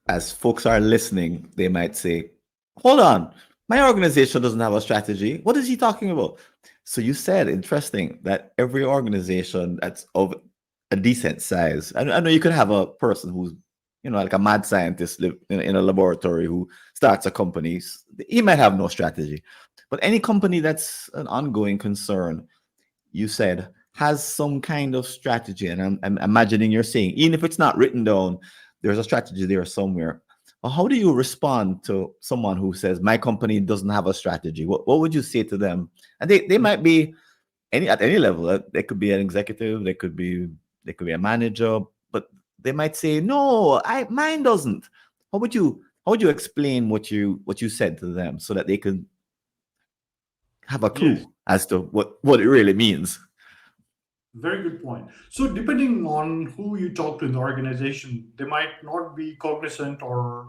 as folks are listening, they might say, hold on, my organization doesn't have a strategy. What is he talking about? So you said, interesting, that every organization that's of a decent size, I know you could have a person who's, like a mad scientist live in a laboratory who starts a company. He might have no strategy. But any company that's an ongoing concern, you said, has some kind of strategy. And I'm imagining you're saying, even if it's not written down, there's a strategy there somewhere. Well, how do you respond to someone who says, my company doesn't have a strategy? What would you say to them? And they might be at any level. They could be an executive, they could be a manager, but they might say, no, mine doesn't. How would you explain what you said to them so that they could have a Yes, clue as to what it really means? very good point. So, depending on who you talk to in the organization, they might not be cognizant or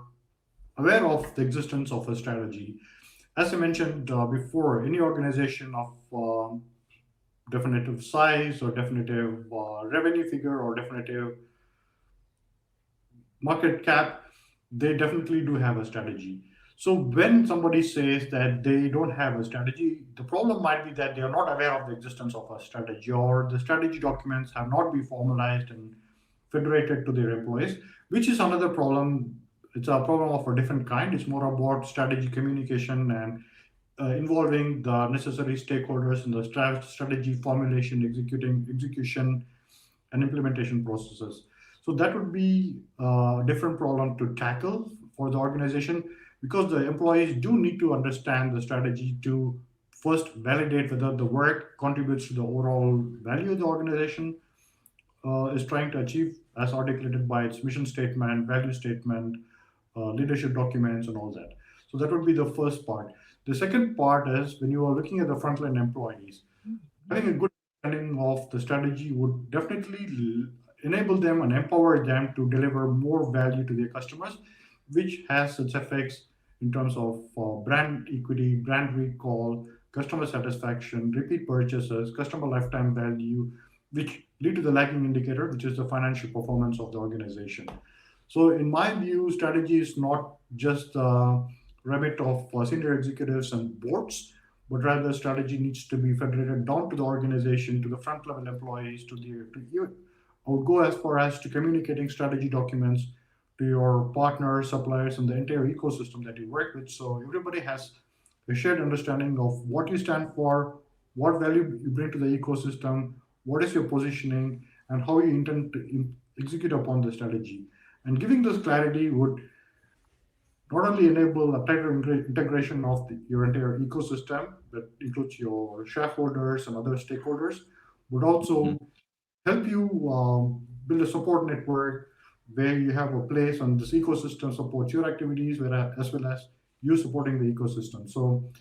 aware of the existence of a strategy. As I mentioned before, any organization of definitive size or definitive revenue figure or definitive market cap, they definitely do have a strategy. So when somebody says that they don't have a strategy, the problem might be that they are not aware of the existence of a strategy, or the strategy documents have not been formalized and federated to their employees, which is another problem. It's a problem of a different kind. It's more about strategy communication and involving the necessary stakeholders in the strategy formulation, execution, and implementation processes. So that would be a different problem to tackle for the organization, because the employees do need to understand the strategy to first validate whether the work contributes to the overall value of the organization is trying to achieve, as articulated by its mission statement, value statement, leadership documents, and all that. So that would be the first part. The second part is when you are looking at the frontline employees, having a good understanding of the strategy would definitely enable them and empower them to deliver more value to their customers, which has its effects in terms of brand equity, brand recall, customer satisfaction, repeat purchases, customer lifetime value, which lead to the lagging indicator, which is the financial performance of the organization. So, in my view, strategy is not just the remit of senior executives and boards, but rather strategy needs to be federated down to the organization, to the front level employees, to you. I would go as far as to communicating strategy documents to your partners, suppliers, and the entire ecosystem that you work with. So everybody has a shared understanding of what you stand for, what value you bring to the ecosystem, what is your positioning, and how you intend to execute upon the strategy. And giving this clarity would not only enable a tighter integration of your entire ecosystem that includes your shareholders and other stakeholders, but Mhm. also help you build a support network where you have a place and this ecosystem supports your activities, as well as you supporting the ecosystem. So